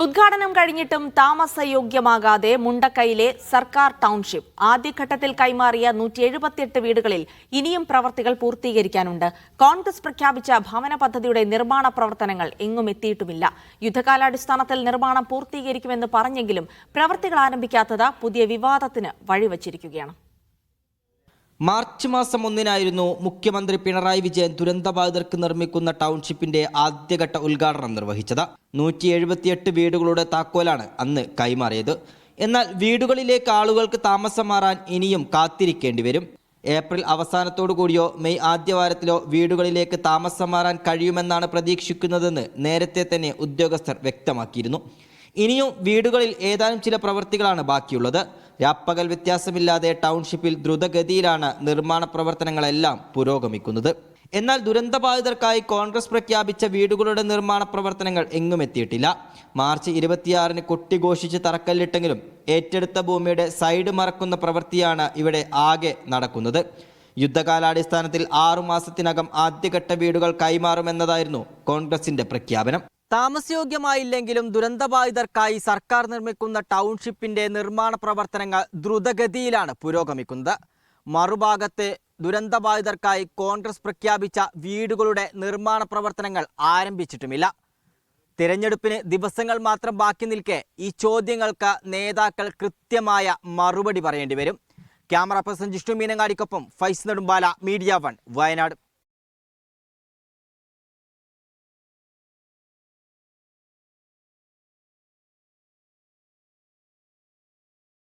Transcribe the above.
ഉദ്ഘാടനം കഴിഞ്ഞിട്ടും താമസയോഗ്യമാകാതെ മുണ്ടക്കൈയിലെ സർക്കാർ ടൗൺഷിപ്പ് ആദ്യഘട്ടത്തിൽ കൈമാറിയ 178 വീടുകളിൽ ഇനിയും പ്രവർത്തികൾ പൂർത്തീകരിക്കാനുണ്ട്. കോൺഗ്രസ് പ്രഖ്യാപിച്ച ഭവന പദ്ധതിയുടെ നിർമ്മാണ പ്രവർത്തനങ്ങൾ എങ്ങും എത്തിയിട്ടുമില്ല. യുദ്ധകാലാടിസ്ഥാനത്തിൽ നിർമ്മാണം പൂർത്തീകരിക്കുമെന്ന് പറഞ്ഞെങ്കിലും പ്രവർത്തികൾ ആരംഭിക്കാത്തത് പുതിയ വിവാദത്തിന് വഴിവച്ചിരിക്കുകയാണ്. മാർച്ച് മാസം 1-നായിരുന്നു മുഖ്യമന്ത്രി പിണറായി വിജയൻ ദുരന്തബാധിതർക്ക് നിർമ്മിക്കുന്ന ടൗൺഷിപ്പിന്റെ ആദ്യഘട്ട ഉദ്ഘാടനം നിർവഹിച്ചത്. 178 വീടുകളുടെ താക്കോലാണ് അന്ന് കൈമാറിയത്. എന്നാൽ വീടുകളിലേക്ക് ആളുകൾക്ക് താമസം മാറാൻ ഇനിയും കാത്തിരിക്കേണ്ടി വരും. ഏപ്രിൽ അവസാനത്തോടു കൂടിയോ മെയ് ആദ്യവാരത്തിലോ വീടുകളിലേക്ക് താമസം മാറാൻ കഴിയുമെന്നാണ് പ്രതീക്ഷിക്കുന്നതെന്ന് നേരത്തെ തന്നെ ഉദ്യോഗസ്ഥർ വ്യക്തമാക്കിയിരുന്നു. ഇനിയും വീടുകളിൽ ഏതാനും ചില പ്രവൃത്തികളാണ് ബാക്കിയുള്ളത്. രാപ്പകൽ വ്യത്യാസമില്ലാതെ ടൗൺഷിപ്പിൽ ദ്രുതഗതിയിലാണ് നിർമ്മാണ പ്രവർത്തനങ്ങളെല്ലാം പുരോഗമിക്കുന്നത്. എന്നാൽ ദുരന്തബാധിതർക്കായി കോൺഗ്രസ് പ്രഖ്യാപിച്ച വീടുകളുടെ നിർമ്മാണ പ്രവർത്തനങ്ങൾ എങ്ങും എത്തിയിട്ടില്ല. മാർച്ച് 26-ന് കൊട്ടിഘോഷിച്ച് തറക്കല്ലിട്ടെങ്കിലും ഏറ്റെടുത്ത ഭൂമിയുടെ സൈഡ് മറക്കുന്ന പ്രവൃത്തിയാണ് ഇവിടെ ആകെ നടക്കുന്നത്. യുദ്ധകാലാടിസ്ഥാനത്തിൽ 6 മാസത്തിനകം ആദ്യഘട്ട വീടുകൾ കൈമാറുമെന്നതായിരുന്നു കോൺഗ്രസിന്റെ പ്രഖ്യാപനം. താമസയോഗ്യമായില്ലെങ്കിലും ദുരന്തബാധിതർക്കായി സർക്കാർ നിർമ്മിക്കുന്ന ടൗൺഷിപ്പിന്റെ നിർമ്മാണ പ്രവർത്തനങ്ങൾ ദ്രുതഗതിയിലാണ് പുരോഗമിക്കുന്നത്. മറുഭാഗത്ത് ദുരന്തബാധിതർക്കായി കോൺഗ്രസ് പ്രഖ്യാപിച്ച വീടുകളുടെ നിർമ്മാണ പ്രവർത്തനങ്ങൾ ആരംഭിച്ചിട്ടുമില്ല. തിരഞ്ഞെടുപ്പിന് ദിവസങ്ങൾ മാത്രം ബാക്കി നിൽക്കെ ഈ ചോദ്യങ്ങൾക്ക് നേതാക്കൾ കൃത്യമായ മറുപടി പറയേണ്ടി വരും. ക്യാമറ പേഴ്സൺ ജിഷ്ണു മീനങ്ങാടിക്കൊപ്പം ഫൈസ് നെടുമ്പാല, മീഡിയ 1, വയനാട്.